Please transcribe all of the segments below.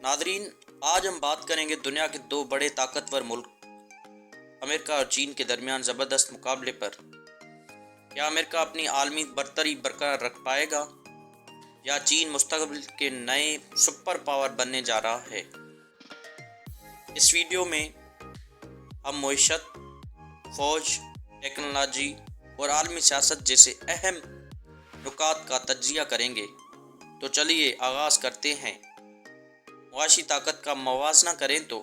Nadreen, आज हम बात करेंगे दुनिया के दो बड़े ताकतवर मुल्क अमेरिका और चीन के दरमियान ज़बरदस्त मुकाबले पर। क्या अमेरिका अपनी आलमी बरतरी बरकरार रख पाएगा या चीन मुस्तकबिल के नए सुपर पावर बनने जा रहा है। इस वीडियो में हम मईशत, फ़ौज, टेक्नोलॉजी और आलमी सियासत जैसे अहम नुकात का तज्जिया करेंगे। तो चलिए आगाज़ करते हैं। मुआशी ताकत का मवाजना करें तो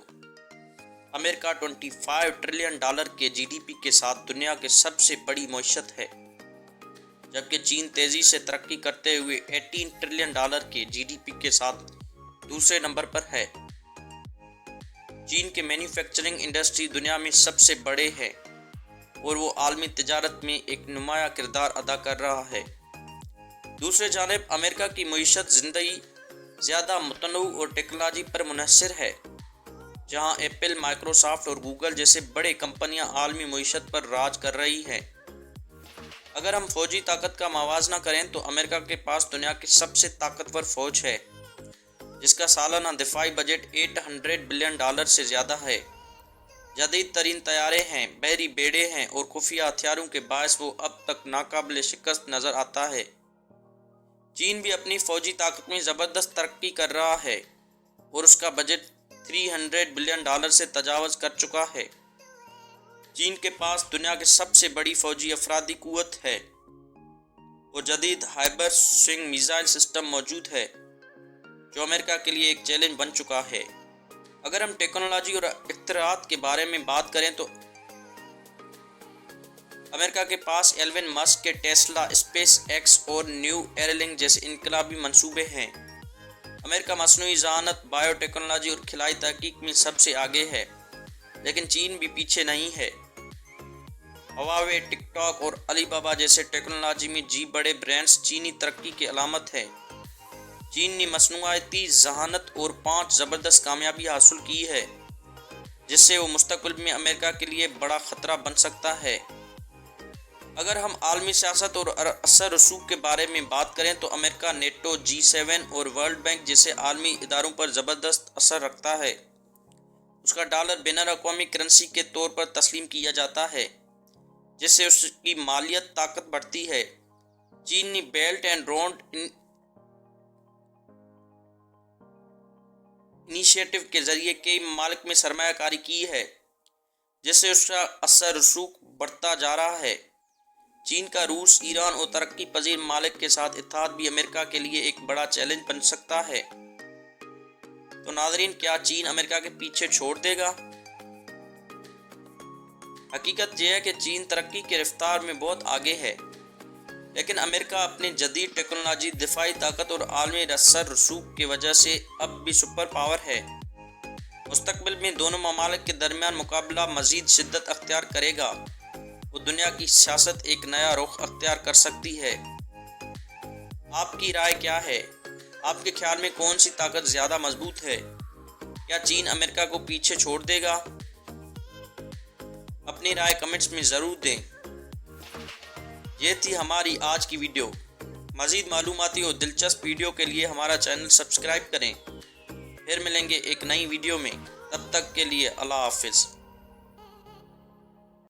अमेरिका $25 ट्रिलियन के जीडीपी के साथ दुनिया के सबसे बड़ी मईशत है, जबकि चीन तेज़ी से तरक्की करते हुए $18 ट्रिलियन के जीडीपी के साथ दूसरे नंबर पर है। चीन के मैन्युफैक्चरिंग इंडस्ट्री दुनिया में सबसे बड़े हैं और वो आलमी तिजारत में एक नुमाया किरदार अदा कर रहा है। दूसरे जानिब अमेरिका की मईशत ज़िंदगी ज़्यादा मुतनऊ और टेक्नोलॉजी पर मुनहसर है, जहां एप्पल, माइक्रोसॉफ्ट और गूगल जैसे बड़े कंपनियां आलमी मईशत पर राज कर रही हैं। अगर हम फौजी ताकत का मवाजना करें तो अमेरिका के पास दुनिया की सबसे ताकतवर फ़ौज है, जिसका सालाना दिफाई बजट $800 बिलियन से ज़्यादा है। जदीद तरीन तैयारे हैं, बहरी बेड़े हैं और खुफिया हथियारों के बायस वो अब तक नाकाबिल शिकस्त नज़र आता है। चीन भी अपनी फौजी ताकत में ज़बरदस्त तरक्की कर रहा है और उसका बजट $300 बिलियन से तजावज़ कर चुका है। चीन के पास दुनिया की सबसे बड़ी फौजी अफरादी कुव्वत है और जदीद हाइबर स्विंग मिसाइल सिस्टम मौजूद है, जो अमेरिका के लिए एक चैलेंज बन चुका है। अगर हम टेक्नोलॉजी और इख्तिराआत के बारे में बात करें तो अमेरिका के पास एलन मस्क के टेस्ला, स्पेस एक्स और न्यू एयरलिंक जैसे इनकलाबी मंसूबे हैं। अमेरिका मसनूई ज़हानत, बायोटेक्नोलॉजी और खिलाई तहकीक में सबसे आगे है, लेकिन चीन भी पीछे नहीं है। हवावे, टिकटॉक और अलीबाबा जैसे टेक्नोलॉजी में बड़े ब्रांड्स चीनी तरक्की की अलामत है। चीन ने मसनूआती ज़हानत और 5 ज़बरदस्त कामयाबी हासिल की है, जिससे वो मुस्तकबिल में अमेरिका के लिए बड़ा ख़तरा बन सकता है। अगर हम आलमी सियासत और असर रसूख के बारे में बात करें तो अमेरिका नेटो, G7 और वर्ल्ड बैंक जैसे आलमी इदारों पर ज़बरदस्त असर रखता है। उसका डॉलर बैनुल-अक़वामी करेंसी के तौर पर तस्लीम किया जाता है, जिससे उसकी मालियत ताकत बढ़ती है। चीन ने बेल्ट एंड रोड इनिशिएटिव के ज़रिए कई ममालिक में सरमायाकारी की है, जिससे उसका असर रसूख बढ़ता जा रहा है। चीन का रूस, ईरान और तरक्की पजीर ममालिक के साथ इत्तेहाद भी अमेरिका के लिए एक बड़ा चैलेंज बन सकता है। तो नाज़रीन, क्या चीन अमेरिका के पीछे छोड़ देगा? हकीकत यह है कि चीन तरक्की की रफ्तार में बहुत आगे है, लेकिन अमेरिका अपनी जदीद टेक्नोलॉजी, दिफाई ताकत और आलमी असर रसूख की वजह से अब भी सुपर पावर है। मुस्तकबिल में दोनों ममालिक के दरमियान मुकाबला मज़ीद शिद्दत अख्तियार करेगा। वो दुनिया की सियासत एक नया रुख अख्तियार कर सकती है। आपकी राय क्या है? आपके ख्याल में कौन सी ताकत ज़्यादा मजबूत है? क्या चीन अमेरिका को पीछे छोड़ देगा? अपनी राय कमेंट्स में ज़रूर दें। ये थी हमारी आज की वीडियो। मज़ीद मालूमाती और दिलचस्प वीडियो के लिए हमारा चैनल सब्सक्राइब करें। फिर मिलेंगे एक नई वीडियो में, तब तक के लिए अल्लाह हाफिज़।